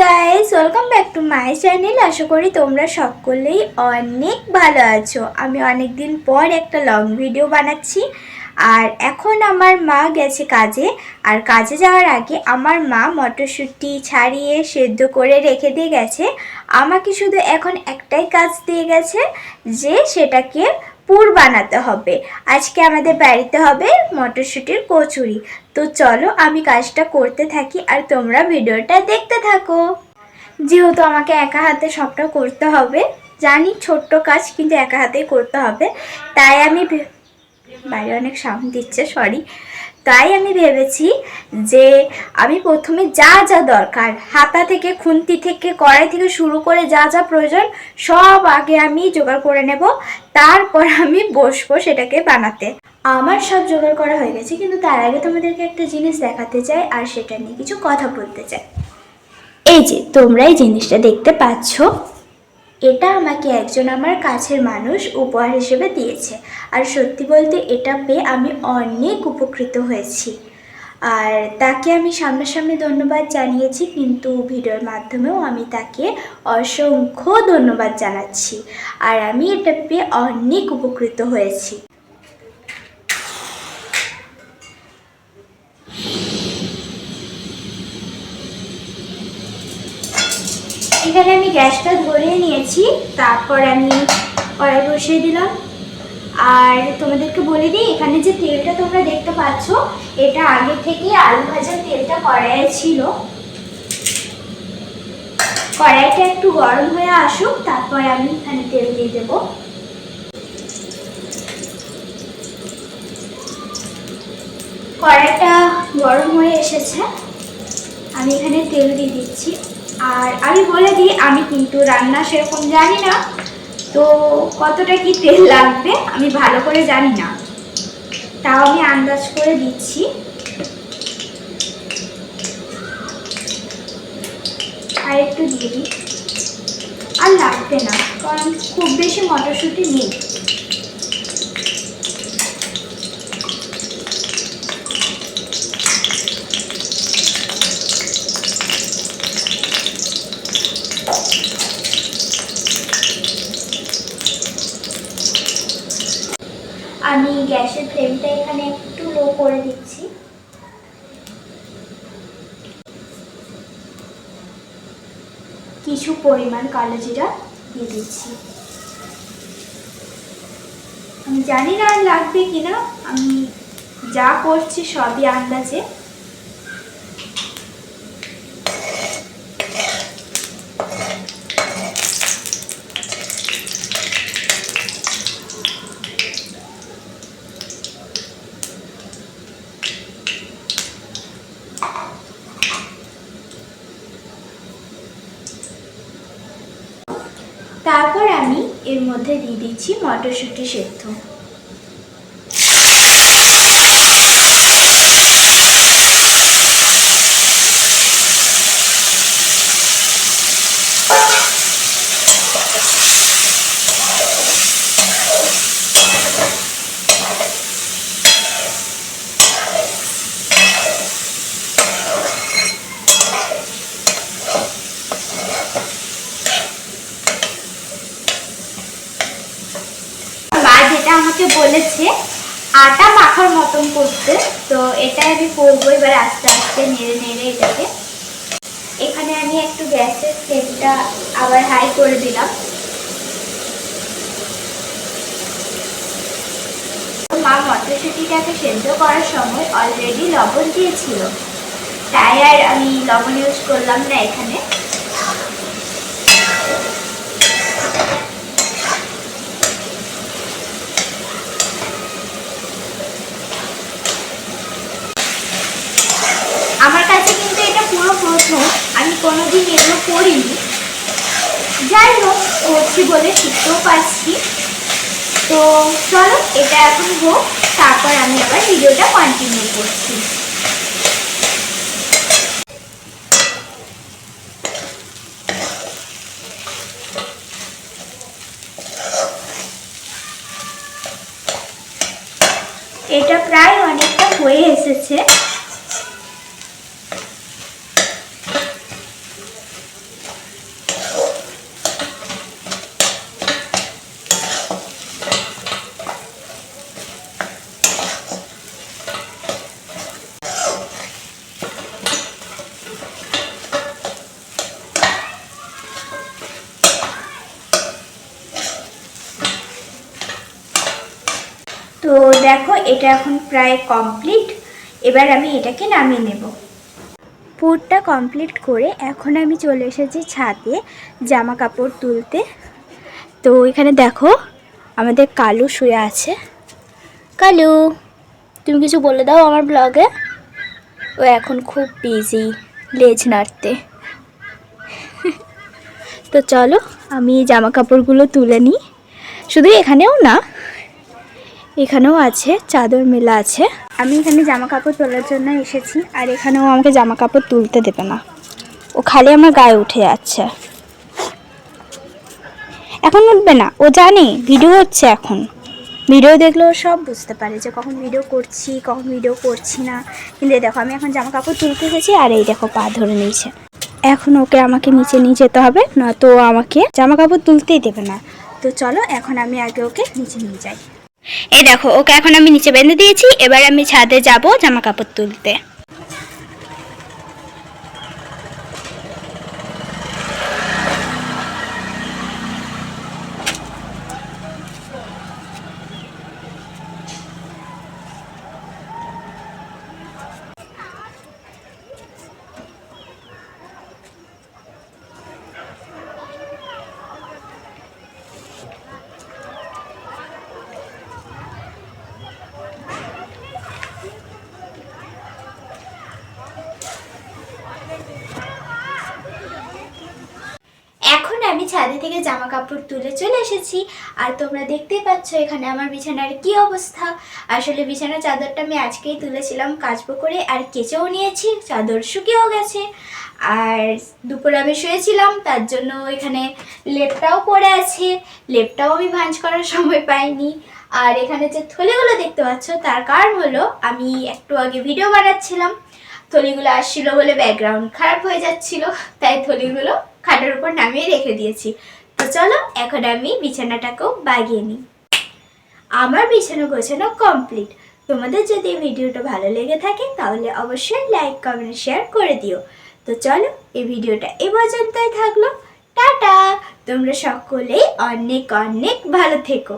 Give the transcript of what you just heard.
Guys, welcome back to my channel. আশা করি তোমরা সকলেই অনেক ভালো আছো। আমি অনেক দিন পর একটা লং ভিডিও বানাচ্ছি। আর এখন আমার মা গেছে কাজে, আর কাজে যাওয়ার আগে আমার মা মটরশুঁটি ছাড়িয়ে সেদ্ধ করে রেখে দিয়ে গেছে। আমাকে শুধু এখন একটাই কাজ দিয়ে গেছে, যে সেটাকে পুর বানাতে হবে। আজকে আমাদের বাড়িতে হবে মটরশুঁটির কচুরি। তো চলো আমি কাজটা করতে থাকি আর তোমরা ভিডিওটা দেখতে থাকো। যেহেতু আমাকে একা হাতে সবটা করতে হবে, জানি ছোট্ট কাজ, কিন্তু একা হাতেই করতে হবে। তাই আমি বাইরে অনেক সাউন্ড দিচ্ছে, সরি। তাই আমি ভেবেছি যে আমি প্রথমে যা যা দরকার, হাতা থেকে, খুন্তি থেকে, কড়াই থেকে শুরু করে যা যা প্রয়োজন সব আগে আমি জোগাড় করে নেব। তারপর আমি বসবো সেটাকে বানাতে। আমার সব জোগাড় করা হয়ে গেছে, কিন্তু তার আগে তোমাদেরকে একটা জিনিস দেখাতে চাই আর সেটা নিয়ে কিছু কথা বলতে চাই। এই যে তোমরা এই জিনিসটা দেখতে পাচ্ছ, এটা আমাকে একজন আমার কাছের মানুষ উপহার হিসেবে দিয়েছে। আর সত্যি বলতে এটা পেয়ে আমি অনেক উপকৃত হয়েছি। আর তাকে আমি সামনাসামনি ধন্যবাদ জানিয়েছি, কিন্তু ভিডিওর মাধ্যমেও আমি তাকে অসংখ্য ধন্যবাদ জানাচ্ছি। আর আমি এটা পেয়ে অনেক উপকৃত হয়েছি। এখানে আমি গ্যাসটা ধরিয়ে নিয়েছি, তারপর আমি কড়াই বসিয়ে দিলাম। আর তোমাদেরকে বলে দিই, এখানে যে তেলটা তোমরা দেখতে পাচ্ছ, এটা আগে থেকে আলু ভাজার তেলটা কড়াইয়ে ছিল। কড়াইটা একটু গরম হয়ে আসুক, তারপর আমি এখানে তেল দিয়ে দেব। কড়াইটা গরম হয়ে এসেছে, আমি এখানে তেল দিয়ে দিচ্ছি। আর আমি বলে দিই, আমি কিন্তু রান্না সেরকম জানি না, তো কতটা কি তেল লাগবে আমি ভালো করে জানি না, তাও আমি আন্দাজ করে দিচ্ছি। আর একটু দিয়ে দিই, আর লাগবে না, কারণ খুব বেশি মটরশুঁটি নেই। আমি গ্যাসের ফ্লেমটা এখানে একটু লো করে দিচ্ছি। কিছু পরিমাণ কালো জিরা দিয়ে দিচ্ছি। আমি জানি না আর লাগবে কিনা, আমি যা করছি সবই আন্দাজে। তারপর আমি এর মধ্যে দিয়ে দিচ্ছি মটরশুঁটি সেদ্ধ। যেটা আমাকে বলেছে আটা মাখার মতন করতে, তো এটাই আমি করবো। এবার আস্তে আস্তে নেড়ে নেড়ে এটাকে। এখানে আমি একটু গ্যাসের ফ্লেমটা আবার হাই করে দিলাম। মা মটরশুঁটিটাকে সেদ্ধ করার সময় অলরেডি লবণ দিয়েছিল, তাই আর আমি লবণ ইউজ করলাম না এখানে। আমার কাছে কিন্তু এটা পুরো প্রথম, আমি কোনোদিন এগুলো করিনি। যাই হোক, করছি বলে শিখতেও পারছি। তো চলো এটা এখন হোক, তারপর আমি আবার ভিডিওটা কন্টিনিউ করছি। এটা প্রায় অনেকটা হয়ে এসেছে। দেখো এটা এখন প্রায় কমপ্লিট। এবার আমি এটাকে নামিয়ে নেব। পুরটা কমপ্লিট করে এখন আমি চলে এসেছি ছাদে জামা কাপড় তুলতে। তো এখানে দেখো আমাদের কালু শুয়ে আছে। কালু, তুমি কিছু বলে দাও আমার ব্লগে। ও এখন খুব বিজি লেজ নাড়তে। তো চলো আমি জামা কাপড়গুলো তুলে নিই। শুধু এখানেও না, এখানেও আছে, চাদর মেলা আছে। আমি এখানে জামা কাপড় তোলার জন্য এসেছি, আর এখানেও আমাকে জামা কাপড় তুলতে দেবে না, ও খালি আমার গায়ে উঠে যাচ্ছে। এখন উঠবে না, ও জানে ভিডিও হচ্ছে। এখন ভিডিও দেখলে ও সব বুঝতে পারে যে কখন ভিডিও করছি কখন ভিডিও করছি না। কিন্তু দেখো আমি এখন জামা কাপড় তুলতে এসেছি, আর এই দেখো পা ধরে নিয়েছে। এখন ওকে আমাকে নিচে নিয়ে যেতে হবে, না তো আমাকে জামা কাপড় তুলতেই দেবে না। তো চলো এখন আমি আগে ওকে নিচে নিয়ে যাই। এই দেখো ওকে এখন আমি নিচে বেঁধে দিয়েছি। এবার আমি ছাদে যাব জামা কাপড় তুলতে। এখন আমি ছাদে থেকে জামা কাপড় তুলে চলে এসেছি, আর তোমরা দেখতেই পাচ্ছ এখানে আমার বিছানার কি অবস্থা। আসলে বিছানার চাদরটা আমি আজকেই তুলেছিলাম কাচবো করে, আর কেচেও নিয়েছি, চাদর শুকিয়েও গেছে। আর দুপুরে আমি শুয়েছিলাম, তার জন্য এখানে লেপটাও পড়ে আছে, লেপটাও আমি ভাঁজ করার সময় পাইনি। আর এখানে যে থলিগুলো দেখতে পাচ্ছ তার কারণ হলো আমি একটু আগে ভিডিও বানাচ্ছিলাম, থলিগুলো আসছিল বলে ব্যাকগ্রাউন্ড খারাপ হয়ে যাচ্ছিল, তাই থলিগুলো খাটের উপর নামিয়ে রেখে দিয়েছি। তো চলো এখন আমি বিছানাটাকেও বাগিয়ে নিই। আমার বিছানা গোছানো কমপ্লিট। তোমাদের যদি এই ভিডিওটা ভালো লেগে থাকে তাহলে অবশ্যই লাইক কমেন্ট শেয়ার করে দিও। তো চলো এই ভিডিওটা এ পর্যন্তই থাকলো। টাটা, তোমরা সকলেই অনেক অনেক ভালো থেকো।